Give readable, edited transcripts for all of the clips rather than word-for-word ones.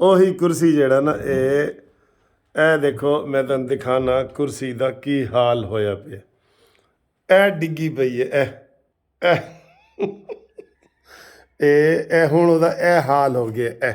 ਉਹੀ ਕੁਰਸੀ ਜਿਹੜਾ ਨਾ ਇਹ ਦੇਖੋ, ਮੈਂ ਤੁਹਾਨੂੰ ਦਿਖਾਣਾ ਕੁਰਸੀ ਦਾ ਕੀ ਹਾਲ ਹੋਇਆ ਪਿਆ। ਇਹ ਡਿੱਗੀ ਪਈ ਹੈ। ਇਹ ਹੁਣ ਉਹਦਾ ਇਹ ਹਾਲ ਹੋ ਗਿਆ। ਇਹ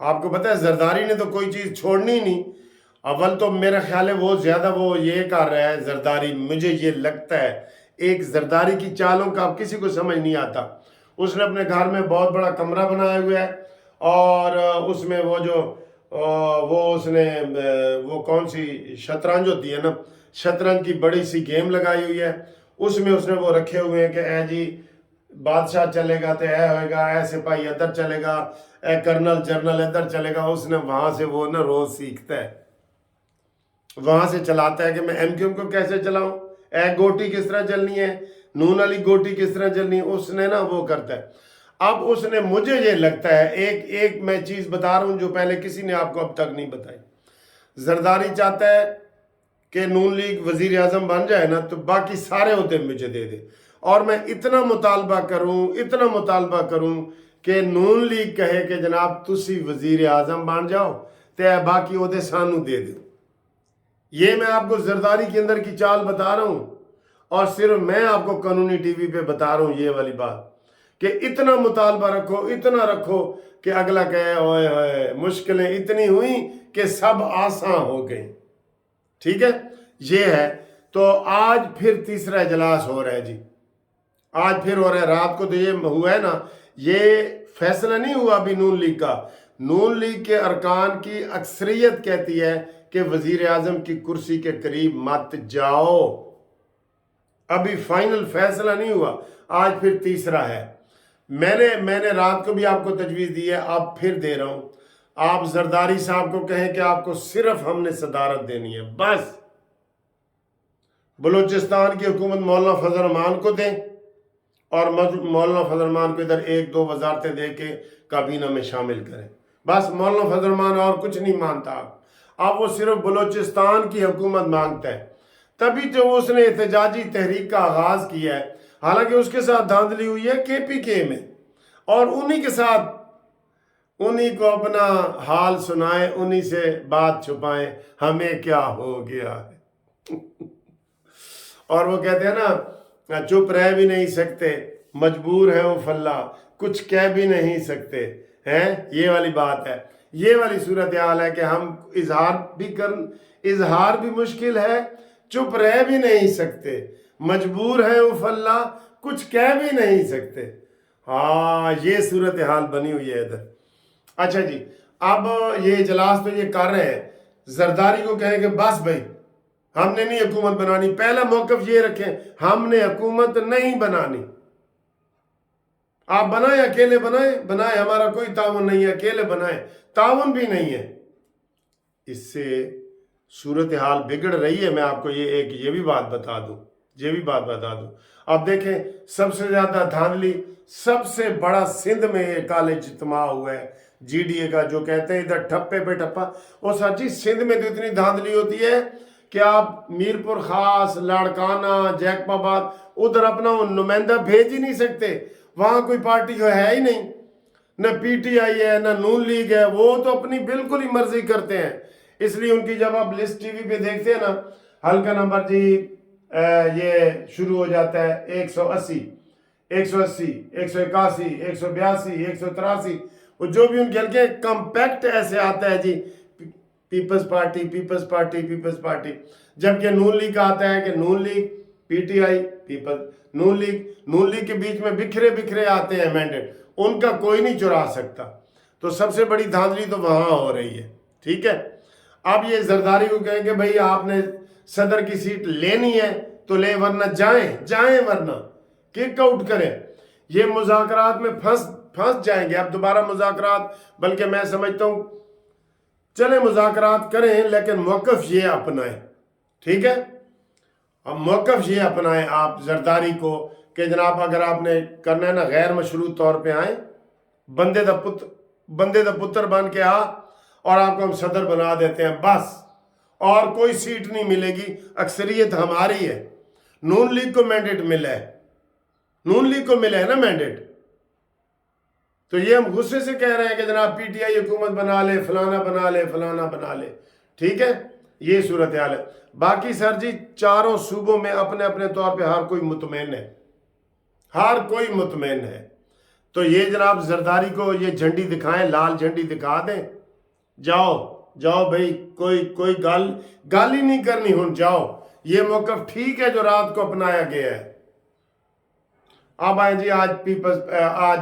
آپ کو پتہ ہے زرداری نے تو کوئی چیز چھوڑنی ہی نہیں. اول تو میرا خیال ہے وہ زیادہ وہ یہ کر رہا ہے زرداری، مجھے یہ لگتا ہے ایک زرداری کی چالوں کا اب کسی کو سمجھ نہیں آتا. اس نے اپنے گھر میں بہت بڑا کمرہ بنایا ہوا ہے اور اس میں وہ جو وہ اس نے وہ کون سی شطرنج ہوتی ہے نا، شطرنج کی بڑی سی گیم لگائی ہوئی ہے. اس میں اس نے وہ رکھے ہوئے ہیں کہ اے جی بادشاہ چلے گا تو اے ہوئے گا، اے سپاہی ادھر چلے گا، اے کرنل جرنل ادھر چلے گا. اس نے وہاں سے وہ نا روز سیکھتا ہے، وہاں سے چلاتا ہے کہ میں ایم کیو ایم کو کیسے چلاؤں، اے گوٹی کس طرح چلنی ہے، نون علی گوٹی کس طرح چلنی ہے. اس نے نا وہ کرتا ہے. اب اس نے مجھے یہ لگتا ہے ایک میں چیز بتا رہا ہوں جو پہلے کسی نے آپ کو اب تک نہیں بتائی. زرداری چاہتا ہے کہ نون لیگ وزیر اعظم بن جائے نا تو باقی سارے عہدے مجھے دے دے، اور میں اتنا مطالبہ کروں کہ نون لیگ کہے کہ جناب تسی وزیر اعظم بن جاؤ تے باقی عہدے سانو دے دو. یہ میں آپ کو زرداری کے اندر کی چال بتا رہا ہوں، اور صرف میں آپ کو قانونی ٹی وی پہ بتا رہا ہوں یہ والی بات کہ اتنا مطالبہ رکھو، اتنا رکھو کہ اگلا کہے اوئے ہوئے مشکلیں اتنی ہوئیں کہ سب آسان ہو گئیں. ٹھیک ہے، یہ ہے. تو آج پھر تیسرا اجلاس ہو رہا ہے جی، آج پھر ہو رہا ہے. رات کو تو یہ ہوا ہے نا، یہ فیصلہ نہیں ہوا ابھی نون لیگ کا. نون لیگ کے ارکان کی اکثریت کہتی ہے کہ وزیر اعظم کی کرسی کے قریب مت جاؤ. ابھی فائنل فیصلہ نہیں ہوا، آج پھر تیسرا ہے. میں نے رات کو بھی آپ کو تجویز دی ہے، آپ پھر دے رہا ہوں. آپ زرداری صاحب کو کہیں کہ آپ کو صرف ہم نے صدارت دینی ہے، بس. بلوچستان کی حکومت مولانا فضل الرحمان کو دیں اور مولانا فضل الرحمان کو ادھر 1-2 وزارتیں دے کے کابینہ میں شامل کریں. بس مولانا فضل الرحمان اور کچھ نہیں مانتا. اب وہ صرف بلوچستان کی حکومت مانگتا ہے. تبھی جو اس نے احتجاجی تحریک کا آغاز کیا ہے، حالانکہ اس کے ساتھ دھاندلی ہوئی ہے کے پی کے میں، اور انہی کے ساتھ انہی کو اپنا حال سنائیں، انہی سے بات چھپائیں، ہمیں کیا ہو گیا ہے. اور وہ کہتے ہیں نا چپ رہ بھی نہیں سکتے، مجبور ہے وہ فلاں، کچھ کہہ بھی نہیں سکتے ہیں. یہ والی بات ہے، یہ والی صورتحال ہے کہ ہم اظہار بھی مشکل ہے، چپ رہ بھی نہیں سکتے، مجبور ہے وہ فلاں، کچھ کہہ بھی نہیں سکتے. ہاں یہ صورتحال بنی ہوئی ہے ادھر. اچھا جی، اب یہ اجلاس تو یہ کر رہے ہیں، زرداری کو کہیں کہ بس بھائی ہم نے نہیں حکومت بنانی. پہلا موقف یہ رکھیں، ہم نے حکومت نہیں بنانی. آپ بنائیں، اکیلے بنائیں، ہمارا کوئی تعاون نہیں ہے، اکیلے بنائیں، تعاون بھی نہیں ہے. اس سے صورتحال بگڑ رہی ہے. میں آپ کو یہ بھی بات بتا دوں. اب دیکھیں سب سے زیادہ دھاندلی، سب سے بڑا سندھ میں یہ کالج اجتماع ہوا ہے جی ڈی اے کا، جو کہتے ہیں ادھر ٹھپے پہ ٹھپا. اور سچی سندھ میں تو اتنی دھاندلی ہوتی ہے کہ آپ میرپور خاص، لاڑکانہ، جیکب آباد ادھر اپنا نمائندہ بھیج ہی نہیں سکتے. وہاں کوئی پارٹی ہے ہی نہیں، نہ پی ٹی آئی ہے نہ نون لیگ ہے. وہ تو اپنی بالکل ہی مرضی کرتے ہیں. اس لیے ان کی جب آپ لسٹ ٹی وی پہ دیکھتے ہیں نا، حلقہ نمبر جی یہ شروع ہو جاتا ہے 180، 181، 182، 183. وہ جو بھی ان کے حلقے کمپیکٹ ایسے آتا ہے جی، پیپلز پارٹی. جبکہ نون لیگ کا آتا ہے کہ Noon League, P T I, Peoples, Noon League کے بیچ میں بکھرے آتے ہیں مینڈیٹ، ان کا کوئی نہیں چرا سکتا. تو سب سے بڑی دھاندلی تو وہاں ہو رہی ہے. ٹھیک ہے، اب یہ زرداری کو کہیں کہ بھئی آپ نے صدر کی سیٹ لینی ہے تو لے، ورنہ جائیں ورنہ کک آؤٹ کریں. یہ مذاکرات میں پھنس جائیں گے. اب دوبارہ مذاکرات، بلکہ میں سمجھتا ہوں چلیں مذاکرات کریں لیکن موقف یہ اپنائیں. ٹھیک ہے، اب موقف یہ اپنائیں آپ زرداری کو کہ جناب اگر آپ نے کرنا ہے نا غیر مشروط طور پہ آئیں، بندے دا پتر بن کے اور آپ کو ہم صدر بنا دیتے ہیں بس، اور کوئی سیٹ نہیں ملے گی، اکثریت ہماری ہے. نون لیگ کو مینڈیٹ ملا ہے نا مینڈیٹ. تو یہ ہم غصے سے کہہ رہے ہیں کہ جناب پی ٹی آئی حکومت بنا لے، فلانا بنا لے. ٹھیک ہے، یہ صورتحال ہے. باقی سر جی چاروں صوبوں میں اپنے اپنے طور پہ ہر کوئی مطمئن ہے. تو یہ جناب زرداری کو یہ جھنڈی دکھائیں، لال جھنڈی دکھا دیں، جاؤ جاؤ بھائی، کوئی گال ہی نہیں کرنی، ہوں جاؤ، یہ موقف ٹھیک ہے جو رات کو اپنایا گیا ہے۔ اب آئیں جی، آج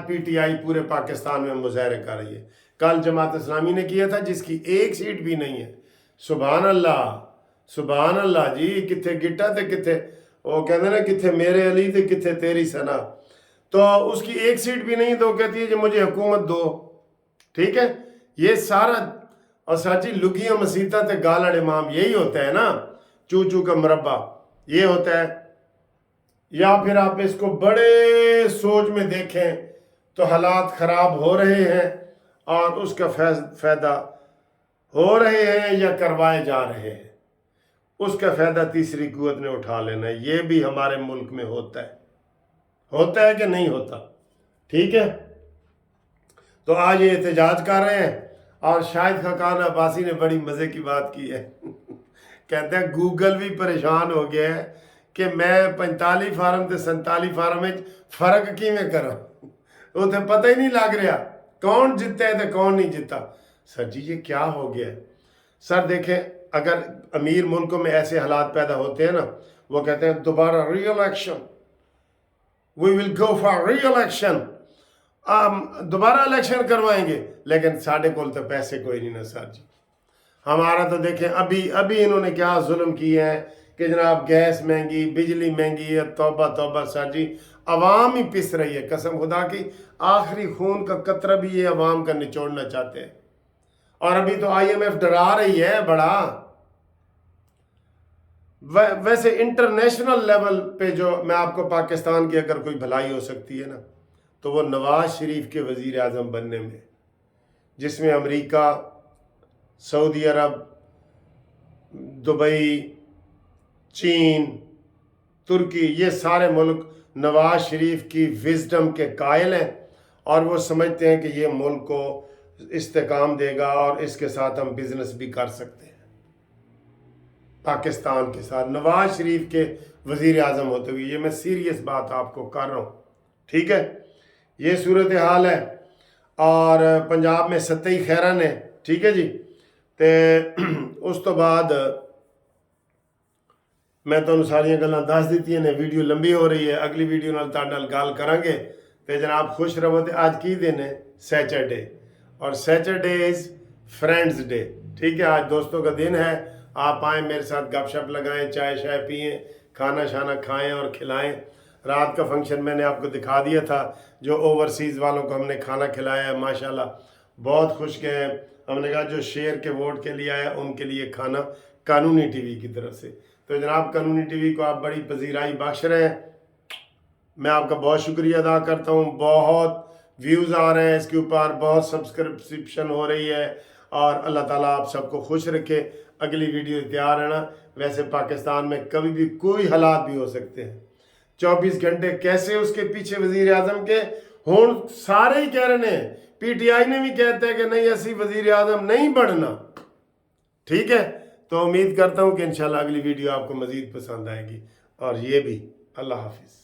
پی ٹی آئی پورے پاکستان میں مظاہرے کر رہی ہے، کل جماعت اسلامی نے کیا تھا جس کی ایک سیٹ بھی نہیں ہے۔ سبحان اللہ، سبحان اللہ جی، کتھے گٹا تے کتھے وہ کہتے ہیں نا، کتھے میرے علی تے کتھے تیری سنا، تو اس کی ایک سیٹ بھی نہیں، تو وہ کہتی ہے کہ مجھے حکومت دو، ٹھیک ہے۔ یہ سارا اور سچی لگیاں مسیطہ تے گالڑ امام یہی ہوتا ہے نا، چو کا مربع یہ ہوتا ہے۔ یا پھر آپ اس کو بڑے سوچ میں دیکھیں تو حالات خراب ہو رہے ہیں اور اس کا فائدہ ہو رہے ہیں یا کروائے جا رہے ہیں، اس کا فائدہ تیسری قوت نے اٹھا لینا ہے۔ یہ بھی ہمارے ملک میں ہوتا ہے کہ نہیں ہوتا، ٹھیک ہے۔ تو آج یہ احتجاج کر رہے ہیں، اور شاہد خاقان عباسی نے بڑی مزے کی بات کی ہے، کہتے ہیں گوگل بھی پریشان ہو گیا ہے کہ میں 45 فارم تے 47 فارم میں فرق کی میں کرا، وہ تے پتہ ہی نہیں لگ رہا کون جیتا ہے تے کون نہیں جیتا۔ سر جی یہ کیا ہو گیا ہے؟ سر دیکھیں، اگر امیر ملکوں میں ایسے حالات پیدا ہوتے ہیں نا، وہ کہتے ہیں دوبارہ re election, we will go for re election, دوبارہ الیکشن کروائیں گے، لیکن ساڑھے کول تو پیسے کوئی نہیں نا سر جی۔ ہمارا تو دیکھیں ابھی انہوں نے کیا ظلم کیا ہے کہ جناب گیس مہنگی، بجلی مہنگی ہے، توبہ توبہ سر جی، عوام ہی پس رہی ہے، قسم خدا کی آخری خون کا قطرہ بھی یہ عوام کا نچوڑنا چاہتے ہیں۔ اور ابھی تو آئی ایم ایف ڈرا رہی ہے بڑا۔ ویسے انٹرنیشنل لیول پہ جو میں آپ کو پاکستان کی اگر کوئی بھلائی ہو سکتی ہے نا، تو وہ نواز شریف کے وزیر اعظم بننے میں، جس میں امریکہ، سعودی عرب، دبئی، چین، ترکی، یہ سارے ملک نواز شریف کی وزڈم کے قائل ہیں، اور وہ سمجھتے ہیں کہ یہ ملک کو استحکام دے گا اور اس کے ساتھ ہم بزنس بھی کر سکتے ہیں۔ پاکستان کے ساتھ نواز شریف کے وزیر اعظم ہوتے ہوئے، یہ میں سیریس بات آپ کو کر رہا ہوں، ٹھیک ہے۔ یہ صورتحال ہے، اور پنجاب میں ستئی خیرن ہے، ٹھیک ہے جی۔ تے اس تو بعد میں تو ساری گلاں دس دیتی ہیں، ویڈیو لمبی ہو رہی ہے، اگلی ویڈیو نال تہاڈے نال گل کریں گے۔ تے جناب خوش رہو۔ تے آج کی دن ہے؟ سیچرڈے، اور سیچرڈے از فرینڈز ڈے، ٹھیک ہے۔ آج دوستوں کا دن ہے، آپ آئیں میرے ساتھ گپ شپ لگائیں، چائے شائے پئیں، کھانا شانا کھائیں اور کھلائیں۔ رات کا فنکشن میں نے آپ کو دکھا دیا تھا، جو اوورسیز والوں کو ہم نے کھانا کھلایا ہے، ماشاءاللہ بہت خوش گئے ہیں۔ ہم نے کہا جو شیئر کے ووٹ کے لیے آیا ان کے لیے کھانا قانونی ٹی وی کی طرف سے۔ تو جناب قانونی ٹی وی کو آپ بڑی پذیرائی بخش رہے ہیں، میں آپ کا بہت شکریہ ادا کرتا ہوں۔ بہت ویوز آ رہے ہیں اس کے اوپر، بہت سبسکرپشن ہو رہی ہے، اور اللہ تعالیٰ آپ سب کو خوش رکھے۔ اگلی ویڈیو تیار رہنا۔ ویسے پاکستان میں کبھی بھی کوئی حالات بھی ہو سکتے ہیں، 24 گھنٹے کیسے اس کے پیچھے وزیر اعظم کے ہون، سارے ہی کہہ رہے ہیں، پی ٹی آئی نے بھی کہتا ہے کہ نہیں ایسی وزیر اعظم نہیں بننا، ٹھیک ہے۔ تو امید کرتا ہوں کہ انشاءاللہ اگلی ویڈیو آپ کو مزید پسند آئے گی، اور یہ بھی۔ اللہ حافظ۔